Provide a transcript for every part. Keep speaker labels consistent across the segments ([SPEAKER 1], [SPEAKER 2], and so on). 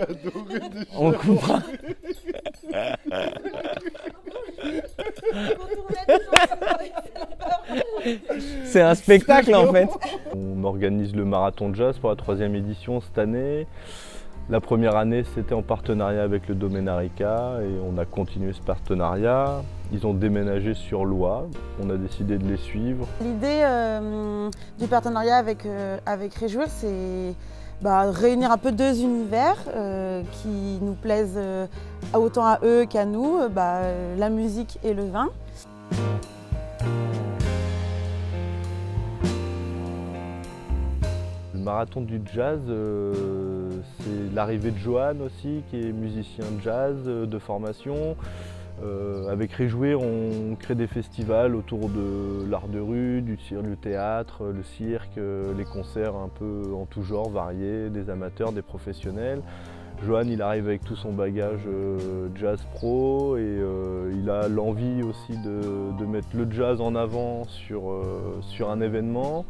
[SPEAKER 1] J'ai adoré déjà.
[SPEAKER 2] On coupera. C'est un spectacle en fait. On organise le marathon de jazz pour la 3e édition cette année. La première année, c'était en partenariat avec le Domenarica et on a continué ce partenariat. Ils ont déménagé sur Loie, on a décidé de les suivre.
[SPEAKER 3] L'idée du partenariat avec Réjouir, c'est réunir un peu deux univers qui nous plaisent autant à eux qu'à nous, la musique et le vin.
[SPEAKER 2] Le marathon du jazz, c'est l'arrivée de Johan aussi, qui est musicien de jazz de formation. Avec Réjouir, on crée des festivals autour de l'art de rue, du théâtre, le cirque, les concerts un peu en tout genre, variés, des amateurs, des professionnels. Johan, il arrive avec tout son bagage jazz pro et il a l'envie aussi de mettre le jazz en avant sur un événement.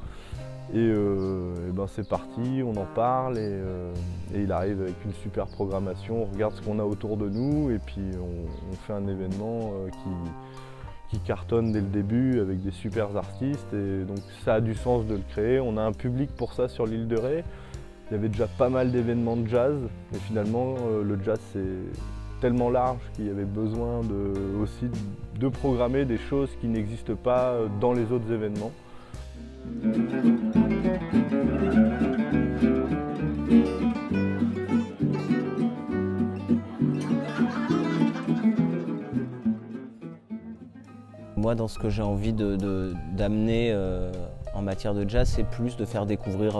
[SPEAKER 2] Et c'est parti, on en parle et il arrive avec une super programmation, on regarde ce qu'on a autour de nous et puis on fait un événement qui cartonne dès le début avec des super artistes et donc ça a du sens de le créer. On a un public pour ça sur l'île de Ré. Il y avait déjà pas mal d'événements de jazz et finalement le jazz c'est tellement large qu'il y avait besoin aussi de programmer des choses qui n'existent pas dans les autres événements.
[SPEAKER 4] Moi, dans ce que j'ai envie d'amener en matière de jazz, c'est plus de faire découvrir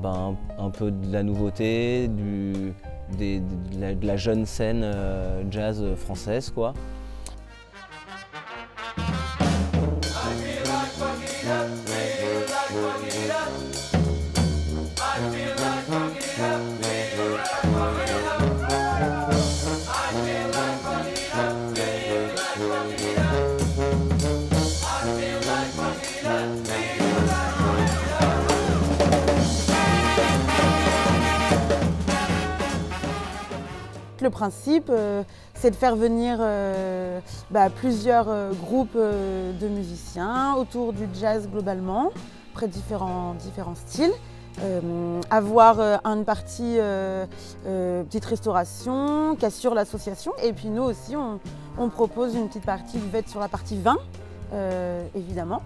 [SPEAKER 4] un peu de la nouveauté, de la jeune scène jazz française, quoi.
[SPEAKER 3] Le principe, c'est de faire venir plusieurs groupes de musiciens autour du jazz globalement, après différents styles. Avoir une partie petite restauration qui assure l'association. Et puis nous aussi, on propose une petite partie buvette sur la partie vin, évidemment.